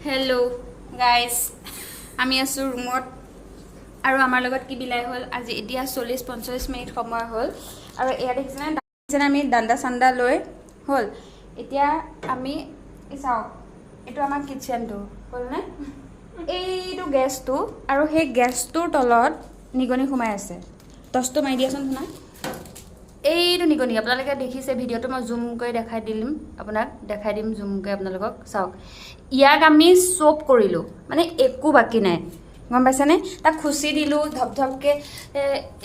hello' guys আমি আছোঁ ৰুমত আৰু আমাৰ লগত কি বিলাই হ'ল আজি এতিয়া 40-45 মিনিট সময় হ'ল আৰু এয়া দেখিছেনে আমি দাণ্ডা চাণ্ডা লৈ হ'ল এতিয়া আমি চাওক এইটো আমাৰ কিটচেনটো হ'লনে এইটো গেছটো আৰু সেই গেছটোৰ তলত নিগনি সোমাই আছে টচটো মাৰি দিয়াচোন শুনা এইটো নিগনি আপোনালোকে দেখিছে ভিডিঅ'টো মই জুম কৰি দেখাই দিম জুম কৰি আপোনালোকক চাওক ইয়াক আমি চব কৰিলোঁ মানে একো বাকী নাই গম পাইছেনে তাক খুচি দিলোঁ ধপধপকৈ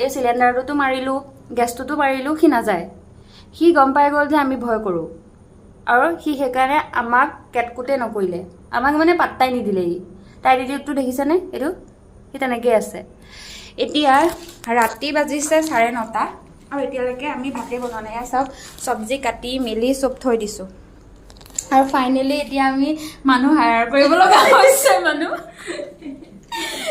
এই চিলিণ্ডাৰটোতো মাৰিলোঁ গেছটোতো মাৰিলোঁ সি নাযায় সি গম পাই গ'ল যে আমি ভয় কৰোঁ আৰু সি সেইকাৰণে আমাক কেটকুটে নকৰিলে আমাক মানে পাত্তাই নিদিলে ই তাই দিদিটো দেখিছেনে এইটো সি তেনেকৈয়ে আছে এতিয়া ৰাতি বাজিছে 9:30 আৰু এতিয়ালৈকে আমি ভাতেই বনোৱা নাই চাওক চব্জি কাটি মেলি চব থৈ দিছোঁ আৰু ফাইনেলি এতিয়া আমি মানুহ হায়াৰ কৰিব লগা হৈছে মানুহ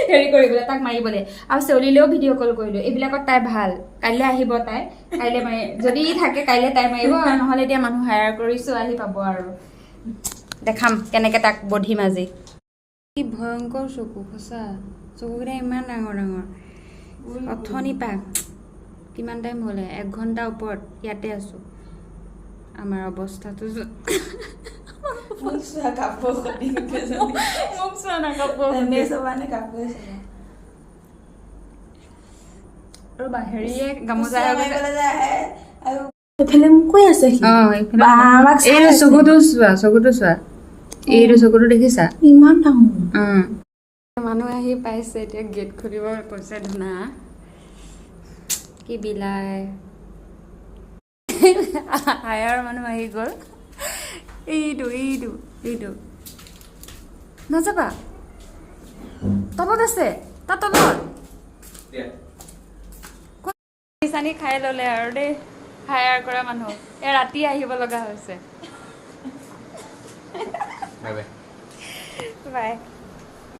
হেৰি কৰিবলৈ তাক মাৰিবলৈ আৰু চেউলিলেও ভিডিঅ' কল কৰিলোঁ এইবিলাকত তাই ভাল কাইলৈ আহিব তাই কাইলৈ মাৰি যদি থাকে কাইলৈ তাই মাৰিব আৰু নহ'লে এতিয়া মানুহ হায়াৰ কৰিছোঁ আহি পাব আৰু দেখাম কেনেকৈ তাক বধিম আজি কি ভয়ংকৰ চকু সঁচা চকুকেইটা ইমান ডাঙৰ ডাঙৰ অথনি পাক কিমান টাইম হ'লে 1 ঘণ্টা ওপৰত ইয়াতে আছোঁ আমাৰ অৱস্থাটো আৰু হেৰিয়ে গামোচা এফালে মোক কৈ আছে এইটো চকুটো চোৱা এইটো চকুটো দেখিছা ইমান ডাঙৰ মানুহ আহি পাইছে এতিয়া গেট খুলিব কৈছে ধুনা কি বিলাই হায়াৰ মানুহ আহি গ'ল এইটো নাযাবা তলত আছে তাৰ তলত চানি খাই ল'লে আৰু দেই হায়াৰ কৰা মানুহ ৰাতি আহিব লগা হৈছে বাই